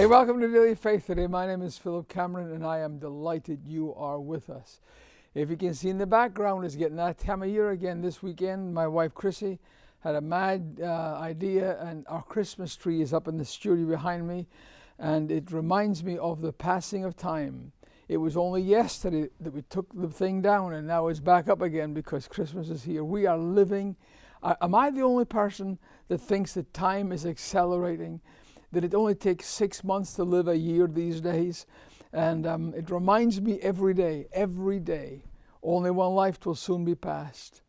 welcome to Daily Faith today. My name is Philip Cameron, and I am delighted you are with us. If you can see in the background, it's getting that time of year again this weekend. My wife, Chrissy, had a mad idea, and our Christmas tree is up in the studio behind me, and it reminds me of the passing of time. It was only yesterday that we took the thing down, and now it's back up again because Christmas is here. We are living. Am I the only person that thinks that time is accelerating? That it only takes 6 months to live a year these days? And it reminds me every day, only one life will soon be passed.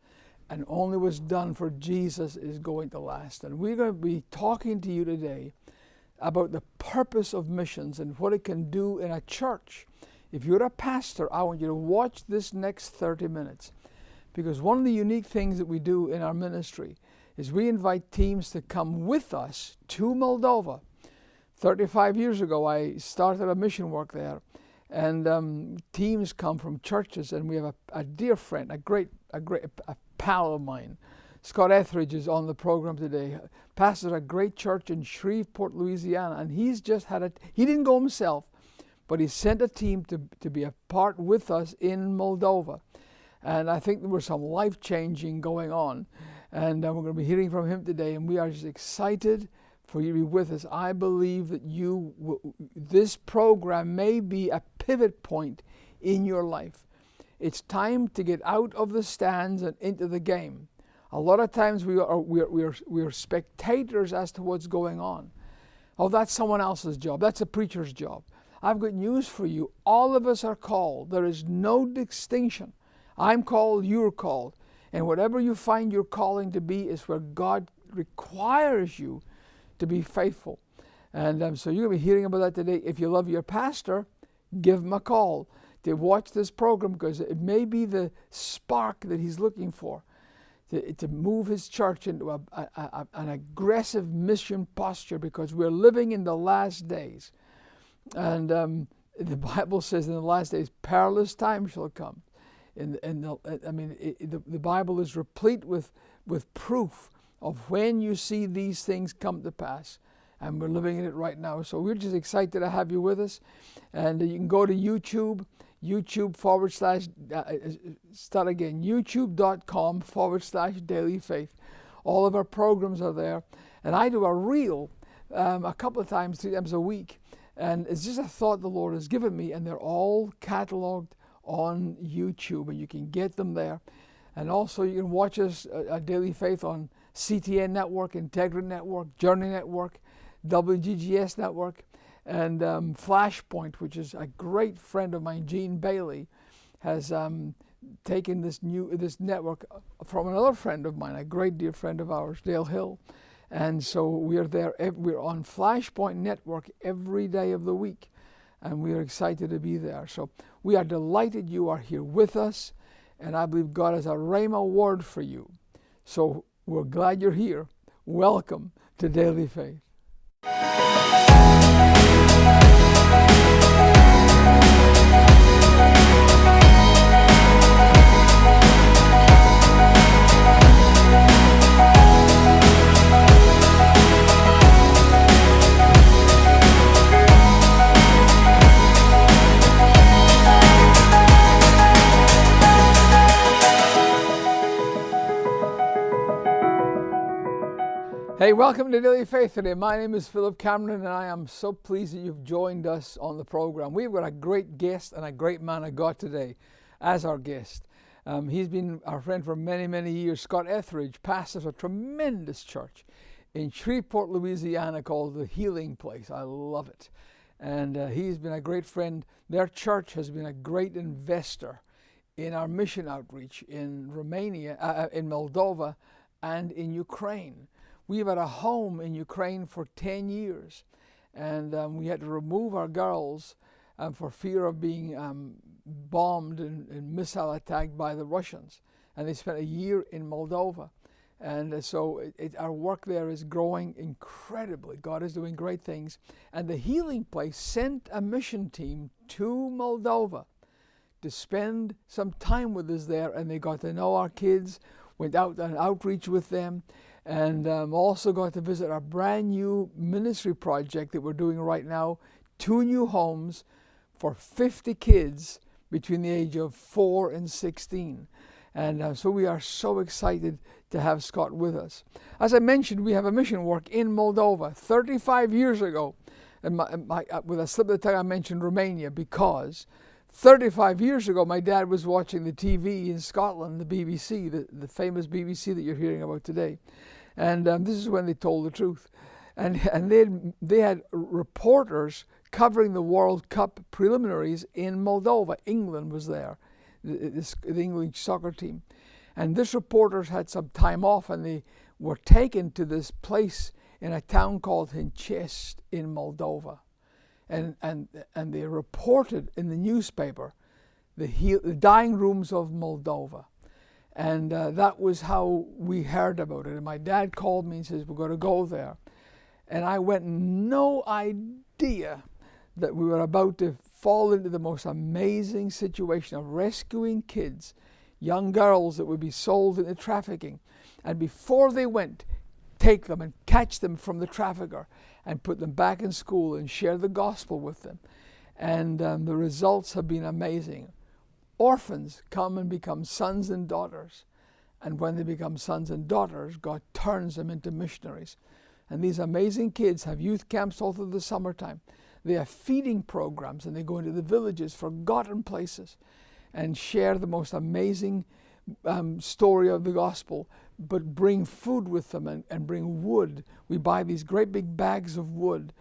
And only what's done for Jesus is going to last. And we're going to be talking to you today about the purpose of missions and what it can do in a church. If you're a pastor, I want you to watch this next 30 minutes. Because one of the unique things that we do in our ministry is we invite teams to come with us to Moldova. 35 years ago, I started a mission work there, and teams come from churches, and we have a dear friend, a pal of mine. Scott Ethridge is on the program today. Pastors a great church in Shreveport, Louisiana, and he's just he didn't go himself, but he sent a team to be a part with us in Moldova. And I think there was some life-changing going on, and we're going to be hearing from him today, and we are just excited for you to be with us. I believe that this program may be a pivot point in your life. It's time to get out of the stands and into the game. A lot of times we are spectators as to what's going on. Oh, that's someone else's job. That's a preacher's job. I've got news for you. All of us are called. There is no distinction. I'm called, you're called. And whatever you find your calling to be is where God requires you to be faithful. And so you're going to be hearing about that today. If you love your pastor, give him a call to watch this program, because it may be the spark that he's looking for to move his church into an aggressive mission posture, because we're living in the last days. And the Bible says in the last days, perilous times shall come. The Bible is replete with proof of when you see these things come to pass. And we're living in it right now. So we're just excited to have you with us. And you can go to YouTube, youtube.com/Daily Faith. All of our programs are there. And I do a reel a couple of times, 3 times a week. And it's just a thought the Lord has given me, and they're all cataloged on YouTube, and you can get them there. And also you can watch us at Daily Faith on CTN Network, Integrity Network, Journey Network, WGGS Network, and Flashpoint, which is a great friend of mine, Gene Bailey, has taken this network from another friend of mine, a great dear friend of ours, Dale Hill. And so we are there. We're on Flashpoint Network every day of the week, and we are excited to be there. So we are delighted you are here with us, and I believe God has a rhema word for you. So we're glad you're here. Welcome to Daily Faith. Hey, welcome to Daily Faith today. My name is Philip Cameron, and I am so pleased that you've joined us on the program. We've got a great guest and a great man of God today as our guest. He's been our friend for many, many years. Scott Ethridge pastors a tremendous church in Shreveport, Louisiana called The Healing Place. I love it. And he's been a great friend. Their church has been a great investor in our mission outreach in Romania, in Moldova, and in Ukraine. We've had a home in Ukraine for 10 years, and we had to remove our girls for fear of being bombed and missile attacked by the Russians. And they spent a year in Moldova. And so our work there is growing incredibly. God is doing great things. And the Healing Place sent a mission team to Moldova to spend some time with us there, and they got to know our kids, went out on outreach with them. And also got to visit our brand new ministry project that we're doing right now, 2 new homes for 50 kids between the age of 4 and 16. And so we are so excited to have Scott with us. As I mentioned, we have a mission work in Moldova 35 years ago. And with a slip of the tongue, I mentioned Romania because 35 years ago, my dad was watching the TV in Scotland, the BBC, the famous BBC that you're hearing about today. And this is when they told the truth. And they had reporters covering the World Cup preliminaries in Moldova. England was there, the English soccer team. And this reporters had some time off, and they were taken to this place in a town called Hinchest in Moldova. And they reported in the newspaper the dying rooms of Moldova. And that was how we heard about it. And my dad called me and says, we're going to go there. And I went, no idea that we were about to fall into the most amazing situation of rescuing kids, young girls that would be sold into trafficking. And before they went, take them and catch them from the trafficker and put them back in school and share the gospel with them. And the results have been amazing. Orphans come and become sons and daughters. And when they become sons and daughters, God turns them into missionaries. And these amazing kids have youth camps all through the summertime. They have feeding programs, and they go into the villages, forgotten places, and share the most amazing story of the gospel, but bring food with them and bring wood. We buy these great big bags of wood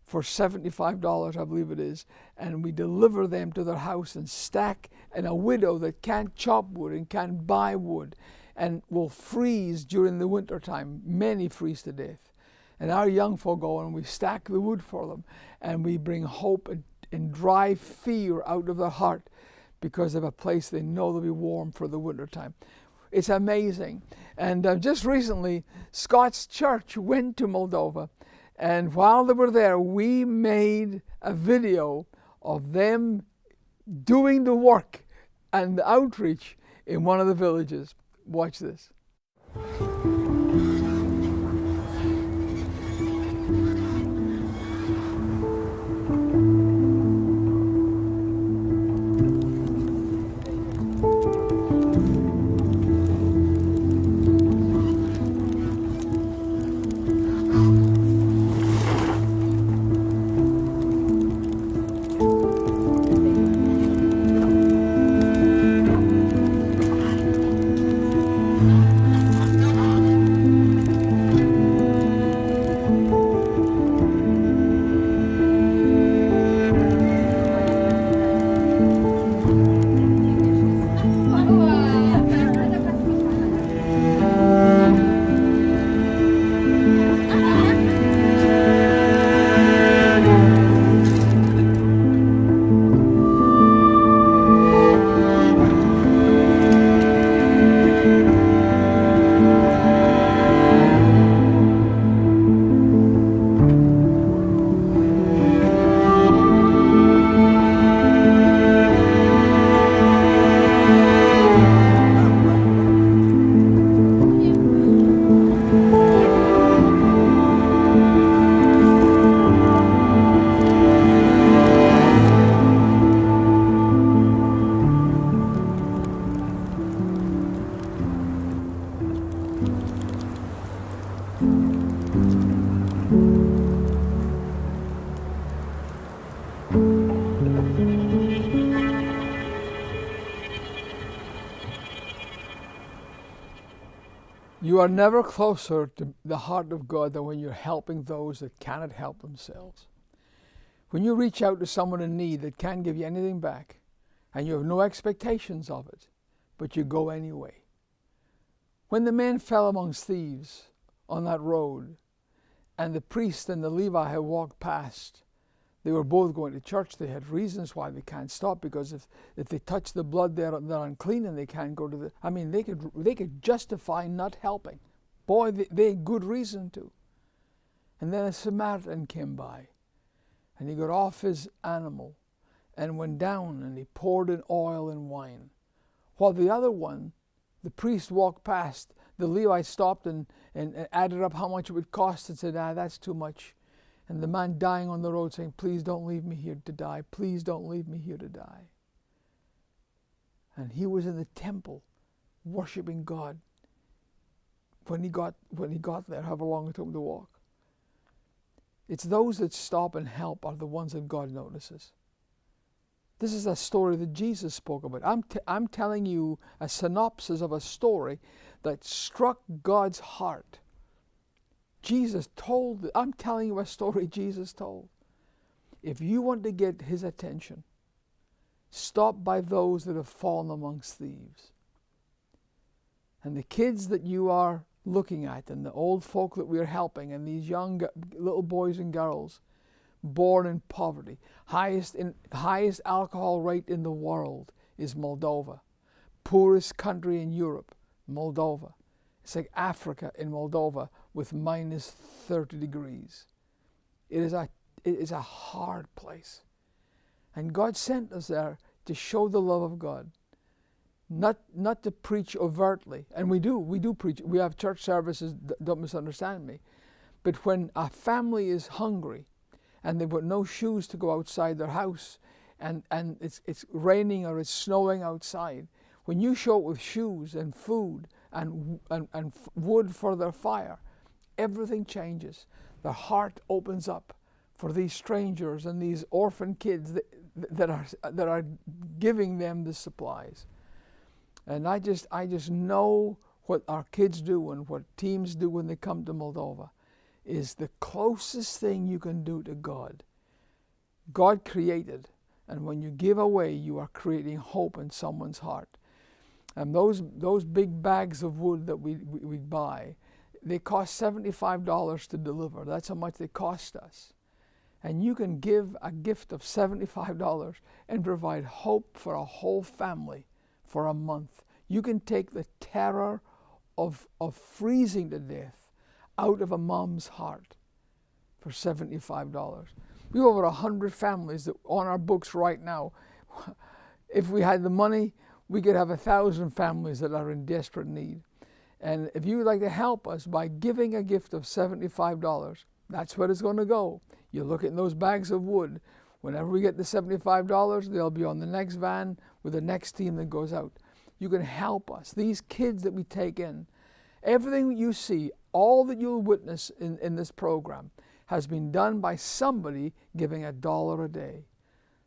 for $75, I believe it is, and we deliver them to their house and stack. And a widow that can't chop wood and can't buy wood and will freeze during the winter time, many freeze to death. And our young folk go and we stack the wood for them, and we bring hope and drive fear out of their heart because of a place they know they'll be warm for the winter time. It's amazing. And just recently, Scott's church went to Moldova, and while they were there, we made a video of them doing the work and the outreach in one of the villages. Watch this. You are never closer to the heart of God than when you're helping those that cannot help themselves. When you reach out to someone in need that can't give you anything back, and you have no expectations of it, but you go anyway. When the man fell amongst thieves on that road, and the priest and the Levi had walked past, they were both going to church. They had reasons why they can't stop, because if they touch the blood, they're unclean and they can't go to the... I mean, they could justify not helping. Boy, they had good reason to. And then a Samaritan came by, and he got off his animal and went down, and he poured in oil and wine. While the other one, the priest, walked past, the Levite stopped and added up how much it would cost and said, that's too much. And the man dying on the road saying, please don't leave me here to die. Please don't leave me here to die. And he was in the temple worshiping God when he got there, however long it took him to walk. It's those that stop and help are the ones that God notices. This is a story that Jesus spoke about. I'm telling you a synopsis of a story that struck God's heart. I'm telling you a story Jesus told. If you want to get his attention, stop by those that have fallen amongst thieves. And the kids that you are looking at, and the old folk that we are helping, and these young little boys and girls born in poverty. Highest alcohol rate in the world is Moldova. Poorest country in Europe, Moldova. It's like Africa in Moldova with minus 30 degrees. It is a hard place. And God sent us there to show the love of God. Not to preach overtly. And we do preach. We have church services, don't misunderstand me. But when a family is hungry and they've got no shoes to go outside their house and it's raining or it's snowing outside, when you show up with shoes and food and wood for their fire, everything changes. Their heart opens up for these strangers and these orphan kids that are giving them the supplies. And I just know what our kids do and what teams do when they come to Moldova is the closest thing you can do to God. God created, and when you give away, you are creating hope in someone's heart. And those big bags of wood that we buy, they cost $75 to deliver. That's how much they cost us. And you can give a gift of $75 and provide hope for a whole family for a month. You can take the terror of freezing to death out of a mom's heart for $75. We have over 100 families that on our books right now. If we had the money, we could have 1,000 families that are in desperate need. And if you would like to help us by giving a gift of $75, that's where it's going to go. You look at those bags of wood. Whenever we get the $75, they'll be on the next van with the next team that goes out. You can help us. These kids that we take in, everything that you see, all that you'll witness in this program has been done by somebody giving $1 a day.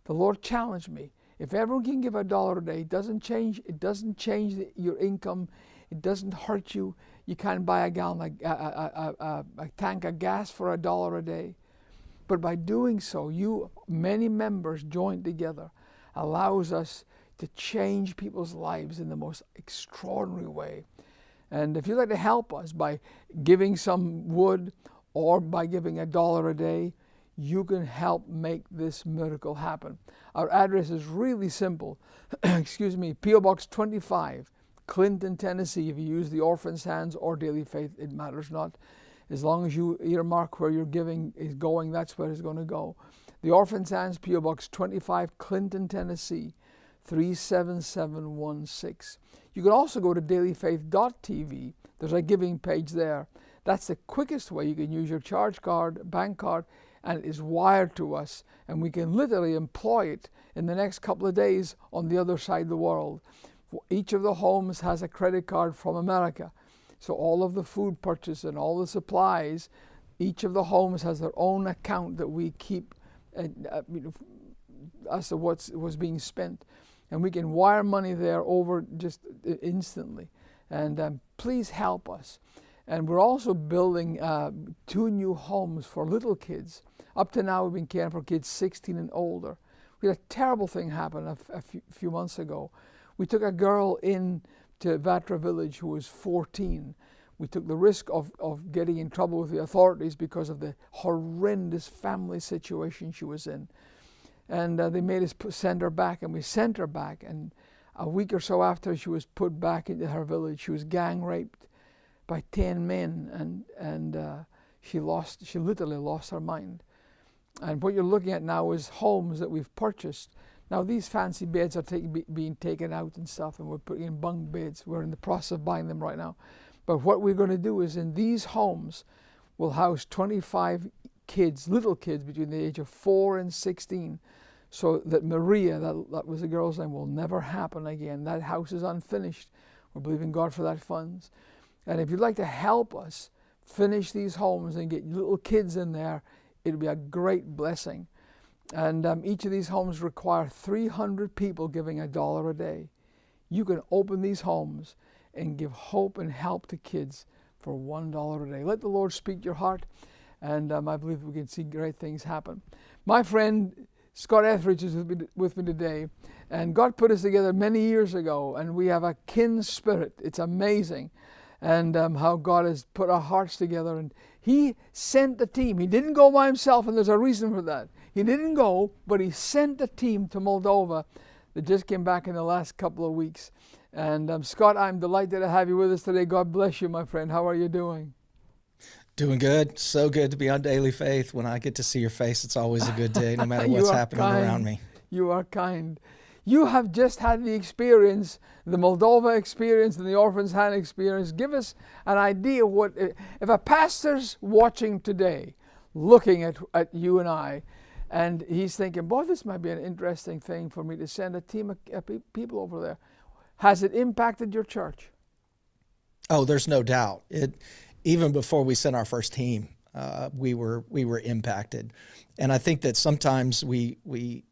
The Lord challenged me. If everyone can give $1 a day, it doesn't change your income. It doesn't hurt you. You can't buy a gallon, a tank of gas for $1 a day. But by doing so, many members joined together, allows us to change people's lives in the most extraordinary way. And if you'd like to help us by giving some wood or by giving $1 a day, you can help make this miracle happen. Our address is really simple. Excuse me, P.O. Box 25, Clinton, Tennessee. If you use the Orphan's Hands or Daily Faith, it matters not. As long as you earmark where your giving is going, that's where it's going to go. The Orphan's Hands, P.O. Box 25, Clinton, Tennessee, 37716. You can also go to dailyfaith.tv. There's a giving page there. That's the quickest way. You can use your charge card, bank card, and it is wired to us. And we can literally employ it in the next couple of days on the other side of the world. Each of the homes has a credit card from America. So all of the food purchase and all the supplies, each of the homes has their own account that we keep as to what was being spent. And we can wire money there over just instantly. And please help us. And we're also building 2 new homes for little kids. Up to now, we've been caring for kids 16 and older. We had a terrible thing happen a few months ago. We took a girl in to Vatra Village who was 14. We took the risk of getting in trouble with the authorities because of the horrendous family situation she was in. And they made us send her back, and we sent her back. And a week or so after she was put back into her village, she was gang raped by 10 men, and she literally lost her mind. And what you're looking at now is homes that we've purchased. Now these fancy beds are being taken out and stuff, and we're putting in bunk beds. We're in the process of buying them right now. But what we're going to do is in these homes, we'll house 25 kids, little kids between the age of 4 and 16, so that Maria, that was the girl's name, will never happen again. That house is unfinished. We're believing God for that funds. And if you'd like to help us finish these homes and get little kids in there, it'll be a great blessing. And each of these homes require 300 people giving $1 a day. You can open these homes and give hope and help to kids for $1 a day. Let the Lord speak to your heart, and I believe we can see great things happen. My friend Scott Ethridge is with me today, and God put us together many years ago, and we have a kin spirit. It's amazing, and how God has put our hearts together. And He sent the team. He didn't go by himself, and there's a reason for that. He didn't go, but He sent the team to Moldova that just came back in the last couple of weeks. And Scott, I'm delighted to have you with us today. God bless you, my friend. How are you doing? Doing good. So good to be on Daily Faith. When I get to see your face, it's always a good day, no matter what's happening around me. You are kind. You have just had the experience, the Moldova experience and the Orphan's Hand experience. Give us an idea what, if a pastor's watching today, looking at you and I, and he's thinking, boy, this might be an interesting thing for me to send a team of people over there. Has it impacted your church? Oh, there's no doubt. Even before we sent our first team, we were impacted. And I think that sometimes we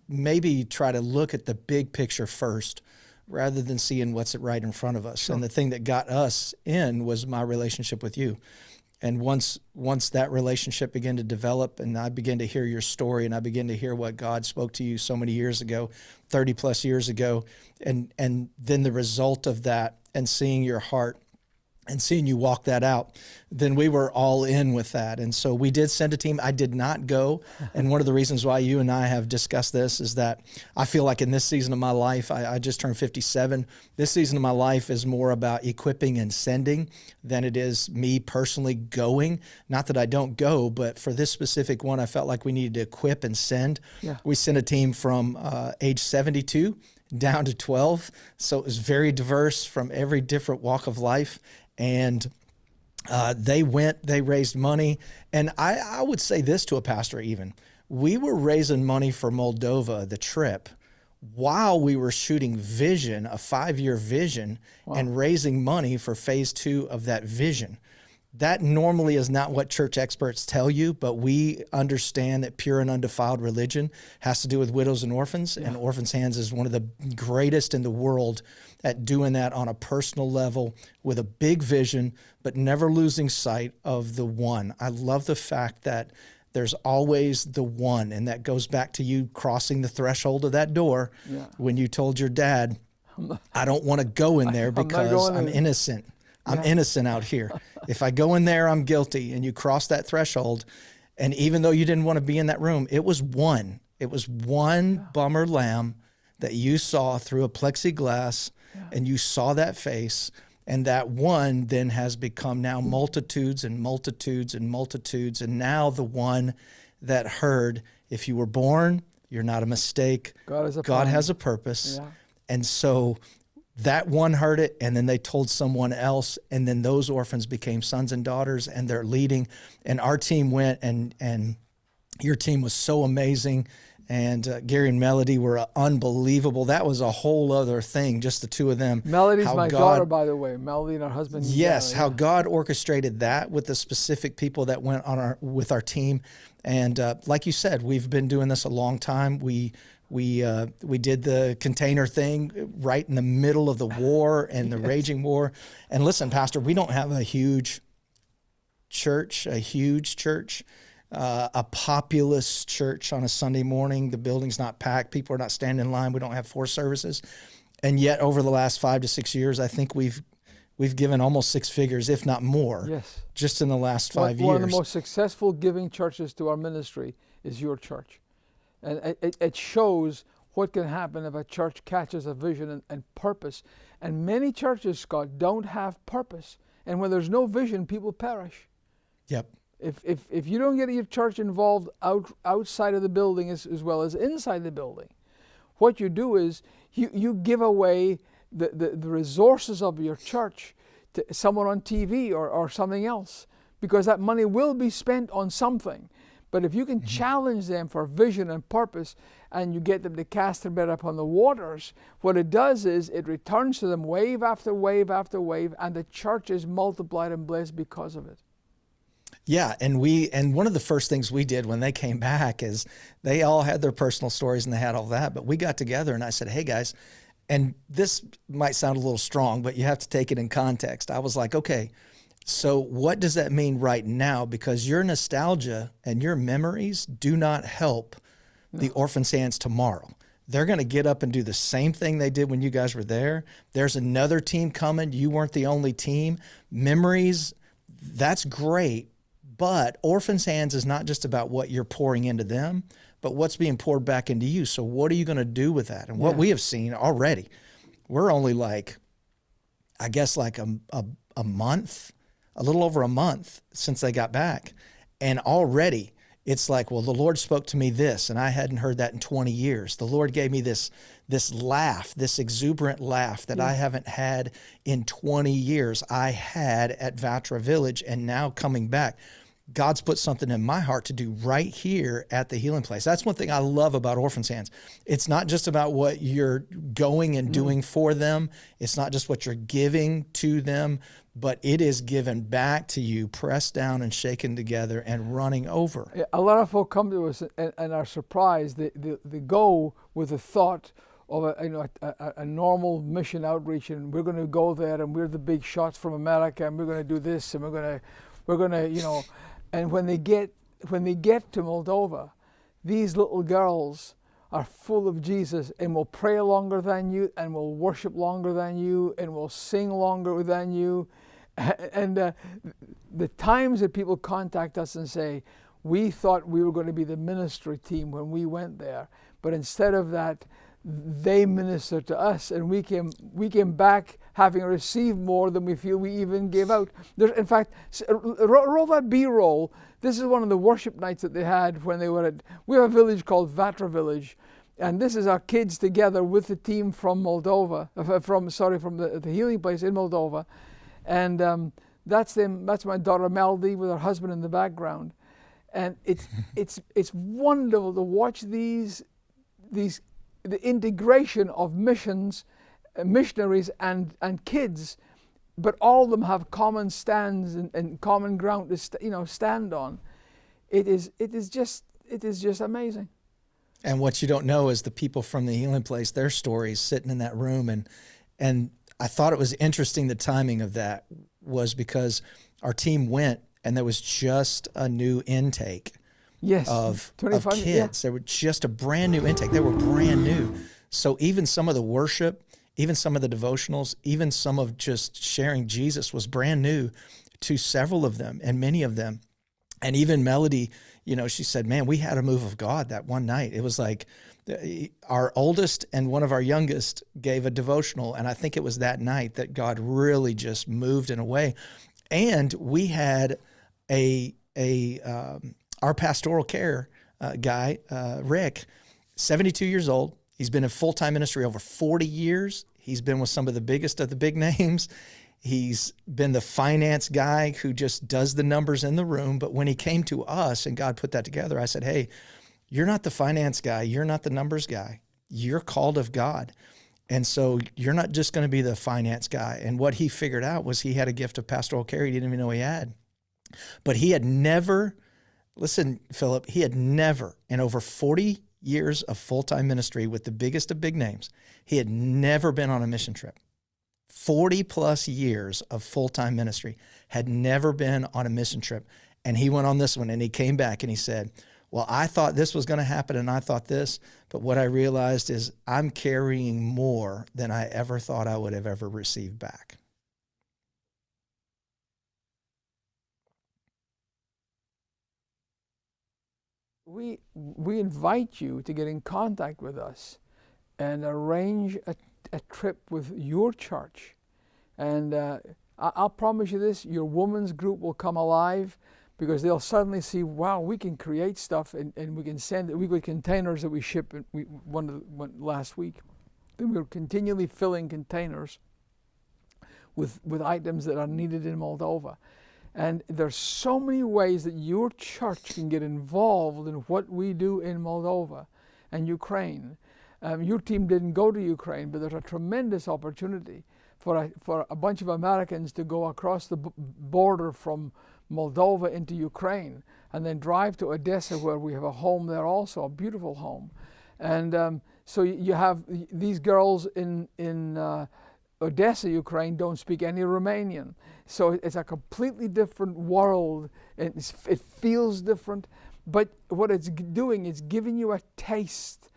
maybe try to look at the big picture first rather than seeing what's right in front of us. Sure. And the thing that got us in was my relationship with you. And once that relationship began to develop, and I began to hear your story, and I began to hear what God spoke to you so many years ago, 30 plus years ago, and then the result of that, and seeing your heart and seeing you walk that out, then we were all in with that. And so we did send a team. I did not go. And one of the reasons why you and I have discussed this is that I feel like in this season of my life, I just turned 57. This season of my life is more about equipping and sending than it is me personally going. Not that I don't go, but for this specific one, I felt like we needed to equip and send. Yeah. We sent a team from age 72 down to 12. So it was very diverse from every different walk of life. And they raised money. And I would say this to a pastor even. We were raising money for Moldova, the trip, while we were shooting vision, a 5-year vision, wow, and raising money for phase 2 of that vision. That normally is not what church experts tell you, but we understand that pure and undefiled religion has to do with widows and orphans, yeah, and Orphans' Hands is one of the greatest in the world at doing that on a personal level with a big vision, but never losing sight of the one. I love the fact that there's always the one, and that goes back to you crossing the threshold of that door, yeah, when you told your dad, I don't want to go in there because I'm innocent. I'm innocent out here. If I go in there, I'm guilty. And you cross that threshold. And even though you didn't want to be in that room, it was one bummer lamb that you saw through a plexiglass, and you saw that face. And that one then has become now multitudes and multitudes and multitudes. And now the one that heard, if you were born, you're not a mistake. God has a purpose. Yeah. And so that one heard it, and then they told someone else, and then those orphans became sons and daughters, and they're leading. And our team went, and your team was so amazing. And Gary and Melody were unbelievable. That was a whole other thing, just the two of them. Melody's my daughter, by the way. Melody and her husband. Yes, how God orchestrated that with the specific people that went on with our team. And like you said, we've been doing this a long time. We did the container thing right in the middle of the war and the raging war. And listen, Pastor, we don't have a huge church, a populous church on a Sunday morning. The building's not packed. People are not standing in line. We don't have 4 services. And yet over the last 5 to 6 years, I think we've given almost 6 figures, if not more, yes, just in the last 5 years. One of the most successful giving churches to our ministry is your church. And it shows what can happen if a church catches a vision and purpose. And many churches, Scott, don't have purpose. And when there's no vision, people perish. Yep. If you don't get your church involved outside of the building as well as inside the building, what you do is you give away the resources of your church to someone on TV or something else, because that money will be spent on something. But if you can challenge them for vision and purpose, and you get them to cast their net upon the waters, what it does is it returns to them wave after wave after wave, and the church is multiplied and blessed because of it. Yeah, and one of the first things we did when they came back is they all had their personal stories and they had all that, but we got together and I said, hey guys, and this might sound a little strong, but you have to take it in context. I was like, okay, so what does that mean right now? Because your nostalgia and your memories do not help the Orphan's Hands tomorrow. They're going to get up and do the same thing they did when you guys were there. There's another team coming. You weren't the only team. Memories, that's great. But Orphan's Hands is not just about what you're pouring into them, but what's being poured back into you. So what are you going to do with that? And what we have seen already, we're only like, I guess like a month, a little over a month since they got back. And already it's like, well, the Lord spoke to me this, and I hadn't heard that in 20 years. The Lord gave me this laugh, this exuberant laugh that I haven't had in 20 years. I had at Vatra Village, and now coming back, God's put something in my heart to do right here at the healing place. That's one thing I love about Orphan's Hands. It's not just about what you're going and doing for them. It's not just what you're giving to them, but it is given back to you, pressed down and shaken together and running over. A lot of folk come to us and are surprised. They go with the thought of a normal mission outreach, and we're going to go there, and we're the big shots from America, and we're going to do this, and we're going to and when they get to Moldova, these little girls are full of Jesus and will pray longer than you, and will worship longer than you, and will sing longer than you. And the times that people contact us and say, we thought we were going to be the ministry team when we went there, but instead of that, they ministered to us, and we came back having received more than we feel we even gave out. In fact, roll that B-roll. This is one of the worship nights that they had when they were we have a village called Vatra Village, and this is our kids together with the team from Moldova, from the healing place in Moldova, and that's them. That's my daughter Melody with her husband in the background, and it's wonderful to watch the integration of missionaries and kids, but all of them have common stands and common ground to stand on. It is just amazing. And what you don't know is the people from the healing place, their stories sitting in that room, and I thought it was interesting. The timing of that was because our team went and there was just a new intake. Yes, of kids. Yeah. They were just a brand new intake. They were brand new. So even some of the worship, even some of the devotionals, even some of just sharing Jesus was brand new to several of them and many of them. And even Melody, she said, man, we had a move of God that one night. It was like our oldest and one of our youngest gave a devotional. And I think it was that night that God really just moved in a way. And we had our pastoral care guy, Rick, 72 years old. He's been in full-time ministry over 40 years. He's been with some of the biggest of the big names. He's been the finance guy who just does the numbers in the room. But when he came to us and God put that together, I said, hey, you're not the finance guy. You're not the numbers guy. You're called of God. And so you're not just going to be the finance guy. And what he figured out was he had a gift of pastoral care he didn't even know he had. But he had never... Listen, Philip, he had never, in over 40 years of full-time ministry with the biggest of big names, he had never been on a mission trip. 40 plus years of full-time ministry, had never been on a mission trip. And he went on this one and he came back and he said, well, I thought this was going to happen and I thought this, but what I realized is I'm carrying more than I ever thought I would have ever received back. We invite you to get in contact with us and arrange a trip with your church. And I'll promise you this, your women's group will come alive, because they'll suddenly see, wow, we can create stuff and we can send it. We got containers that we ship, one last week. And we're continually filling containers with items that are needed in Moldova. And there's so many ways that your church can get involved in what we do in Moldova and Ukraine. Your team didn't go to Ukraine, but there's a tremendous opportunity for a bunch of Americans to go across the border from Moldova into Ukraine and then drive to Odessa, where we have a home there also, a beautiful home. And so you have these girls in Odessa, Ukraine, don't speak any Romanian. So it's a completely different world. It feels different. But what it's doing is giving you a taste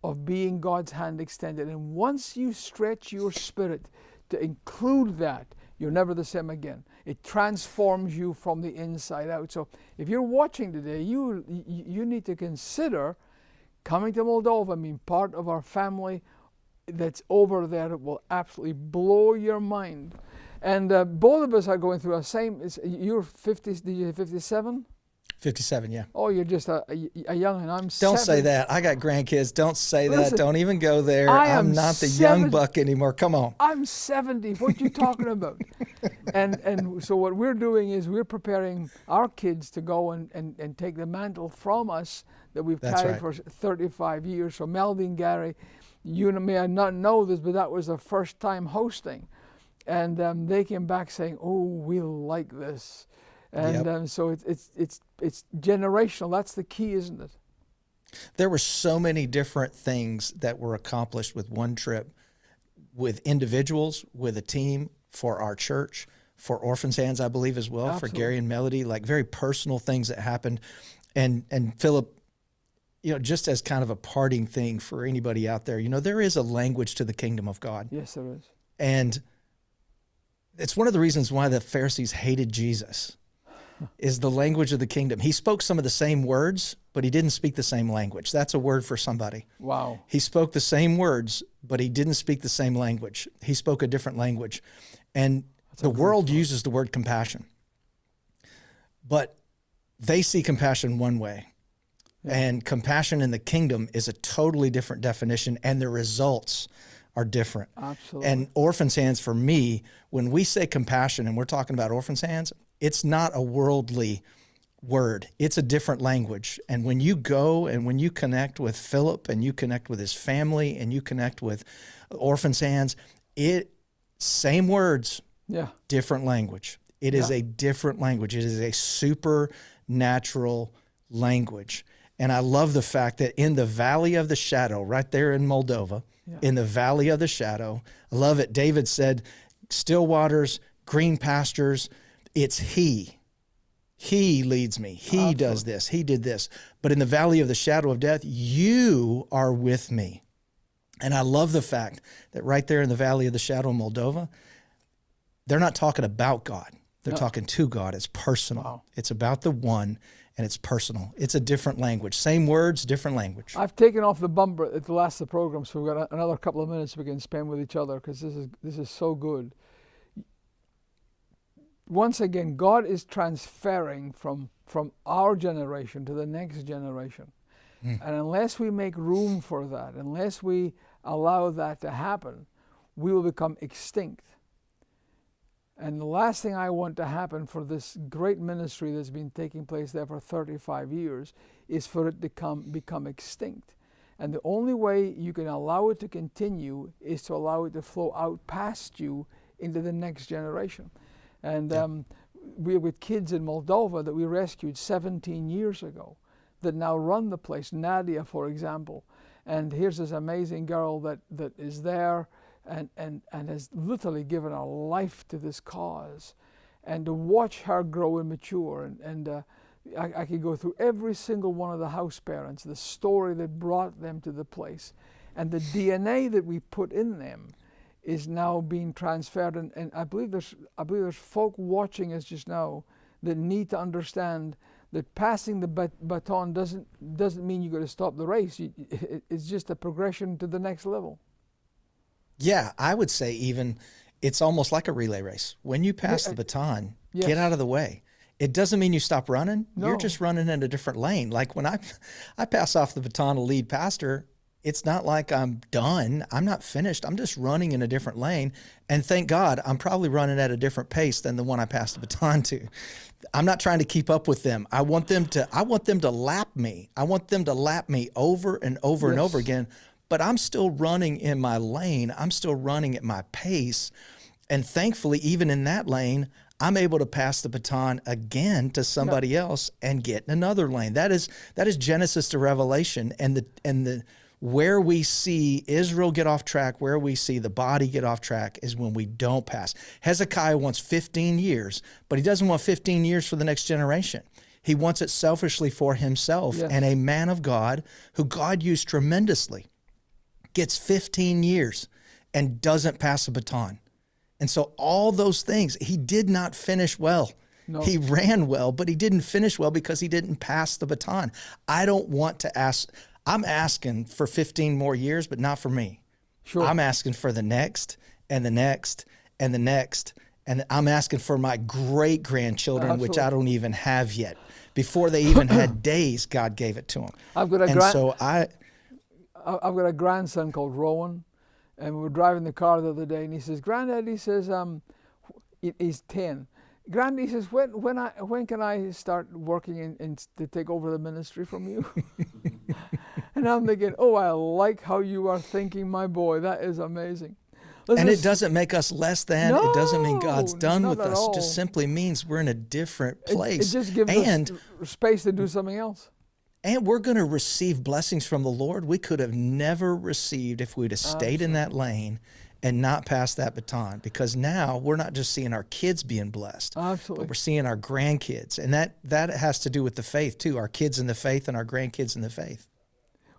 of being God's hand extended. And once you stretch your spirit to include that, you're never the same again. It transforms you from the inside out. So if you're watching today, you need to consider coming to Moldova, being part of our family that's over there. It will absolutely blow your mind. And both of us are going through the same. You're 50, did you say 57? 57, yeah. Oh, you're just a young, and I'm Don't 70. say that. I got grandkids. Don't say Listen, that. Don't even go there. I'm not the young buck anymore. Come on. I'm 70. What you talking about? and so what we're doing is we're preparing our kids to go and take the mantle from us that we've carried for 35 years. So Melody and Gary, you may not know this, but that was their first time hosting. And they came back saying, oh, we like this. And so it's generational. That's the key, isn't it? There were so many different things that were accomplished with one trip, with individuals, with a team, for our church, for Orphans Hands, I believe, as well, Absolutely. for Gary and Melody, like very personal things that happened. And Philip, just as kind of a parting thing for anybody out there, there is a language to the kingdom of God. Yes, there is. And it's one of the reasons why the Pharisees hated Jesus, is the language of the kingdom. He spoke some of the same words, but he didn't speak the same language. That's a word for somebody. Wow. He spoke the same words, but he didn't speak the same language. He spoke a different language. And the world uses the word compassion, but they see compassion one way. Yeah. And compassion in the kingdom is a totally different definition, and the results are different. Absolutely. And Orphans Hands, for me, when we say compassion and we're talking about Orphans Hands, it's not a worldly word. It's a different language. And when you go and when you connect with Philip and you connect with his family and you connect with Orphans Hands, same words, different language. It is a different language. It is a supernatural language. And I love the fact that in the valley of the shadow, right there in Moldova, in the valley of the shadow, I love it. David said, still waters, green pastures, it's He. He leads me. He does this. He did this. But in the valley of the shadow of death, you are with me. And I love the fact that right there in the valley of the shadow of Moldova, they're not talking about God. They're talking to God. It's personal. Wow. It's about the one, and it's personal. It's a different language. Same words, different language. I've taken off the bumper at the last of the program, so we've got another couple of minutes we can spend with each other, because this is so good. Once again, God is transferring from our generation to the next generation. And unless we make room for that, unless we allow that to happen, we will become extinct. And the last thing I want to happen for this great ministry that's been taking place there for 35 years is for it to become extinct. And the only way you can allow it to continue is to allow it to flow out past you into the next generation. And we're with kids in Moldova that we rescued 17 years ago that now run the place. Nadia, for example. And here's this amazing girl that is there and has literally given her life to this cause. And to watch her grow and mature. I could go through every single one of the house parents, the story that brought them to the place. And the DNA that we put in them is now being transferred, and I believe there's folk watching us just now that need to understand that passing the baton doesn't mean you got to stop the race. It's just a progression to the next level. Yeah, I would say even it's almost like a relay race. When you pass the baton, get out of the way. It doesn't mean you stop running. No. You're just running in a different lane. Like when I pass off the baton to lead pastor, it's not like I'm done. I'm not finished. I'm just running in a different lane. And thank God, I'm probably running at a different pace than the one I passed the baton to. I'm not trying to keep up with them. I want them to lap me. I want them to lap me over and over and over again. But I'm still running in my lane. I'm still running at my pace. And thankfully, even in that lane, I'm able to pass the baton again to somebody else and get in another lane. That is Genesis to Revelation, and the where we see Israel get off track, where we see the body get off track, is when we don't pass. Hezekiah wants 15 years, but he doesn't want 15 years for the next generation. He wants it selfishly for himself. Yes. And a man of God, who God used tremendously, gets 15 years and doesn't pass a baton. And so all those things, he did not finish well. No. He ran well, but he didn't finish well because he didn't pass the baton. I don't want to ask. I'm asking for 15 more years, but not for me. Sure. I'm asking for the next and the next and the next. And I'm asking for my great-grandchildren, which I don't even have yet. Before they even had days, God gave it to them. I've got a grandson called Rowan, and we were driving the car the other day, and he says, "Granddad," he says, he's 10. "Granddad," he says, when can I start working to take over the ministry from you?" And I'm thinking, oh, I like how you are thinking, my boy. That is amazing. And it doesn't make us less than. No, it doesn't mean God's done with us. All. It just simply means we're in a different place. It just gives us space to do something else. And we're going to receive blessings from the Lord we could have never received if we'd have stayed in that lane and not passed that baton. Because now we're not just seeing our kids being blessed, but we're seeing our grandkids. And that has to do with the faith too, our kids in the faith and our grandkids in the faith.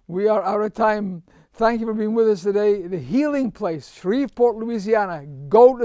We are out of time. Thank you for being with us today. The Healing Place, Shreveport, Louisiana. Go to